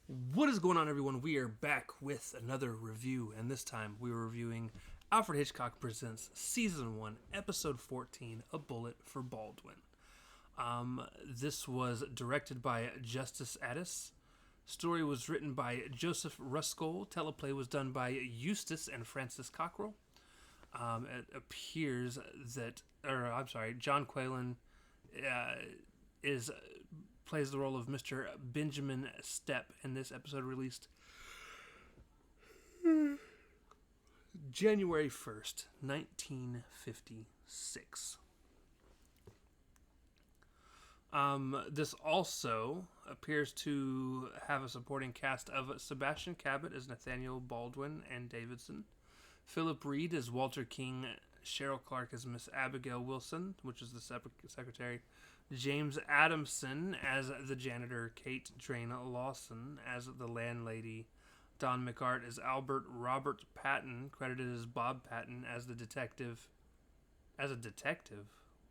What is going on, everyone? We are back with another review, and this time we are reviewing Alfred Hitchcock Presents Season 1, Episode 14, A Bullet for Baldwin. This was directed by Justice Addis. Story was written by Joseph Ruskell. Teleplay was done by Eustace and Francis Cockrell. It appears that, John Quaylen is plays the role of Mr. Benjamin Stepp in this episode, released January 1st, 1956. This also appears to have a supporting cast of Sebastian Cabot as Nathaniel Baldwin and Davidson, Philip Reed as Walter King, Cheryl Clark as Miss Abigail Wilson, which is the secretary, James Adamson as the janitor, Kate Drain Lawson as the landlady, Don McArt as Albert, Robert Patton, credited as Bob Patton, as the detective. As a detective?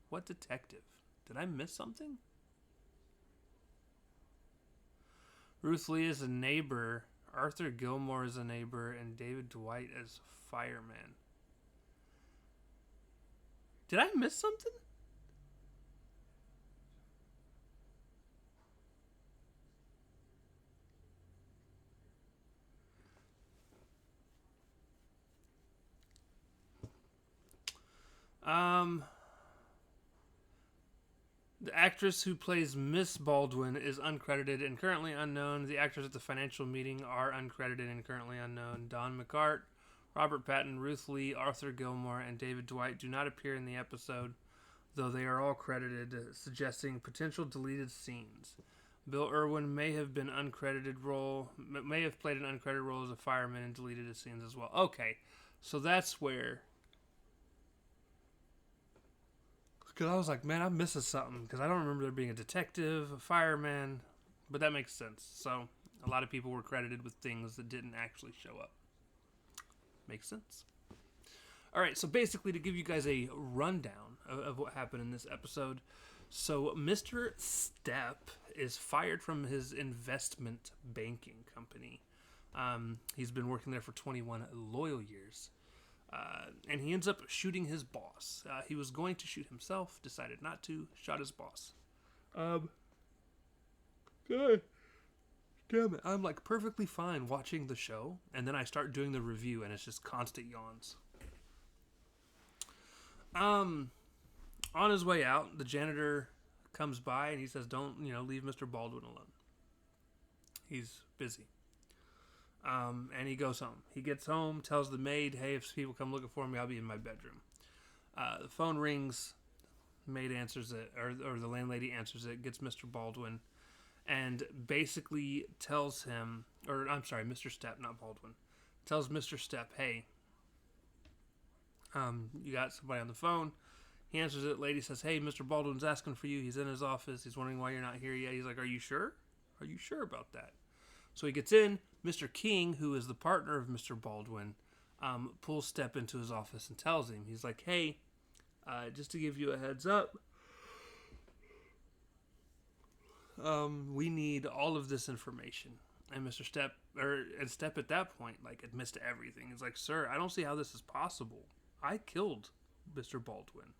What detective? Did I miss something? Ruth Lee is a neighbor, Arthur Gilmore is a neighbor, and David Dwight as fireman. Did I miss something? The actress who plays Miss Baldwin is uncredited and currently unknown. The actors at the financial meeting are uncredited and currently unknown. Don McArt, Robert Patton, Ruth Lee, Arthur Gilmore, and David Dwight do not appear in the episode, though they are all credited, suggesting potential deleted scenes. Bill Irwin may have played an uncredited role as a fireman and deleted his scenes as well. Okay, so that's where. Because I was like, man, I'm missing something. Because I don't remember there being a detective, a fireman. But that makes sense. So a lot of people were credited with things that didn't actually show up. Makes sense. All right, so basically to give you guys a rundown of what happened in this episode. So Mr. Stepp is fired from his investment banking company. He's been working there for 21 loyal years. And he ends up shooting his boss. He was going to shoot himself, decided not to, shot his boss. Good. Damn it. I'm like perfectly fine watching the show, and then I start doing the review, and it's just constant yawns. On his way out, the janitor comes by and he says, don't, leave Mr. Baldwin alone. He's busy. And he goes home. He gets home, tells the maid, hey, if people come looking for me, I'll be in my bedroom. The phone rings. Maid answers it, or the landlady answers it, gets Mr. Baldwin, and basically tells him, Mr. Stepp, not Baldwin, tells Mr. Stepp, hey, you got somebody on the phone. He answers it. Lady says, hey, Mr. Baldwin's asking for you. He's in his office. He's wondering why you're not here yet. He's like, are you sure? Are you sure about that? So he gets in. Mr. King, who is the partner of Mr. Baldwin, pulls Stepp into his office and tells him, he's like, hey, just to give you a heads up, we need all of this information. And Stepp at that point, like, admits to everything. He's like, sir, I don't see how this is possible. I killed Mr. Baldwin.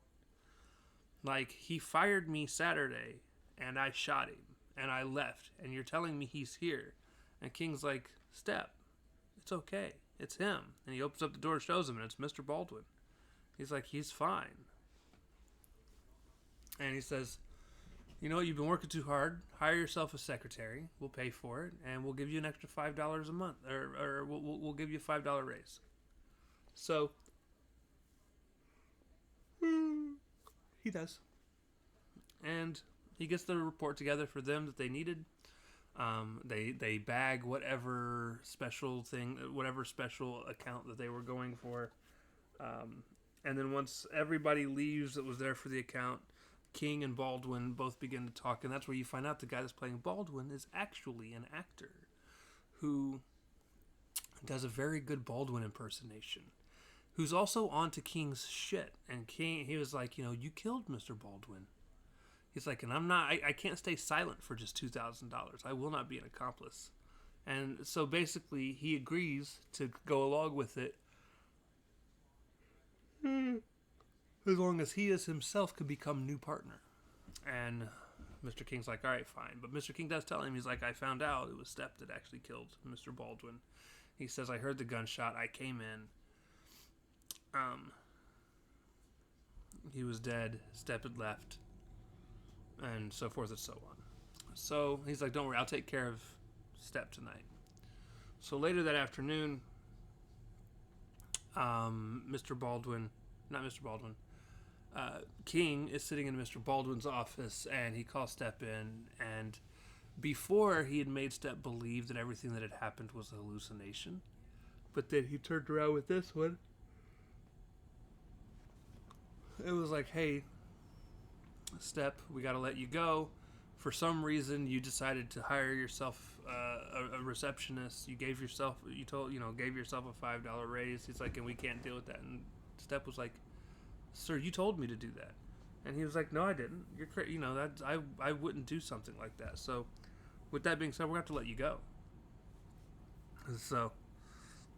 Like, he fired me Saturday, and I shot him, and I left, and you're telling me he's here. And King's like, Stepp, it's okay. It's him. And he opens up the door and shows him, and it's Mr. Baldwin. He's like, he's fine. And he says, you know what, you've been working too hard. Hire yourself a secretary. We'll pay for it, and we'll give you an extra $5 a month. Or we'll give you a $5 raise. So, he does. And he gets the report together for them that they needed. They bag whatever special account that they were going for. And then once everybody leaves that was there for the account, King and Baldwin both begin to talk, and that's where you find out the guy that's playing Baldwin is actually an actor who does a very good Baldwin impersonation, who's also on to King's shit. And King, he was like, you killed Mr. Baldwin. He's like, and I can't stay silent for just $2,000. I will not be an accomplice. And so basically, he agrees to go along with it as long as he as himself could become new partner. And Mr. King's like, all right, fine. But Mr. King does tell him, he's like, I found out it was Stepp that actually killed Mr. Baldwin. He says, I heard the gunshot. I came in. He was dead. Stepp had left. And so forth and so on. So he's like, don't worry, I'll take care of Stepp tonight. So later that afternoon, Mr. Baldwin, not Mr. Baldwin, King is sitting in Mr. Baldwin's office, and he calls Stepp in, and before he had made Stepp believe that everything that had happened was a hallucination, but then he turned around with this one. It was like, hey, Stepp, we got to let you go. For some reason, you decided to hire yourself a receptionist. You gave yourself a $5 raise. He's like, and we can't deal with that. And Stepp was like, sir, you told me to do that. And he was like, no, I didn't. You're crazy. I wouldn't do something like that. So, with that being said, we're going to have to let you go. So,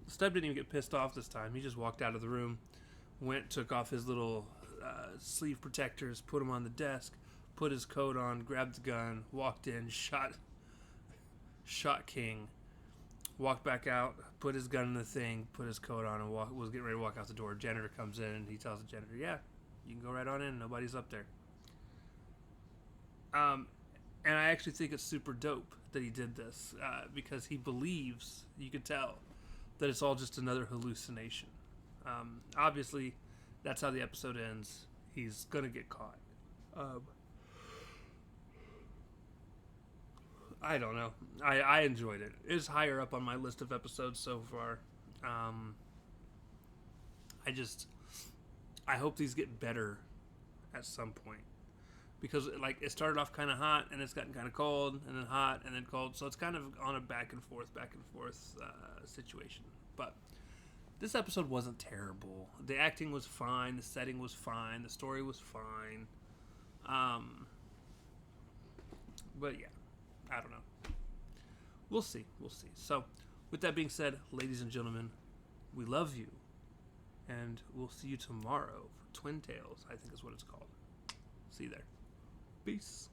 Stepp didn't even get pissed off this time. He just walked out of the room, took off his little sleeve protectors, put them on the desk, put his coat on, grabbed the gun, walked in, shot King, walked back out, put his gun in the thing, put his coat on, and was getting ready to walk out the door. Janitor comes in, and he tells the janitor, yeah, you can go right on in. Nobody's up there. And I actually think it's super dope that he did this because he believes, you could tell, that it's all just another hallucination. Obviously, that's how the episode ends. He's going to get caught. I don't know. I enjoyed it. It's higher up on my list of episodes so far. I hope these get better at some point. Because it started off kind of hot, and it's gotten kind of cold, and then hot, and then cold. So it's kind of on a back and forth situation. But this episode wasn't terrible. The acting was fine. The setting was fine. The story was fine. But yeah, I don't know. We'll see. So, with that being said, ladies and gentlemen, we love you. And we'll see you tomorrow for Twin Tales, I think is what it's called. See you there. Peace.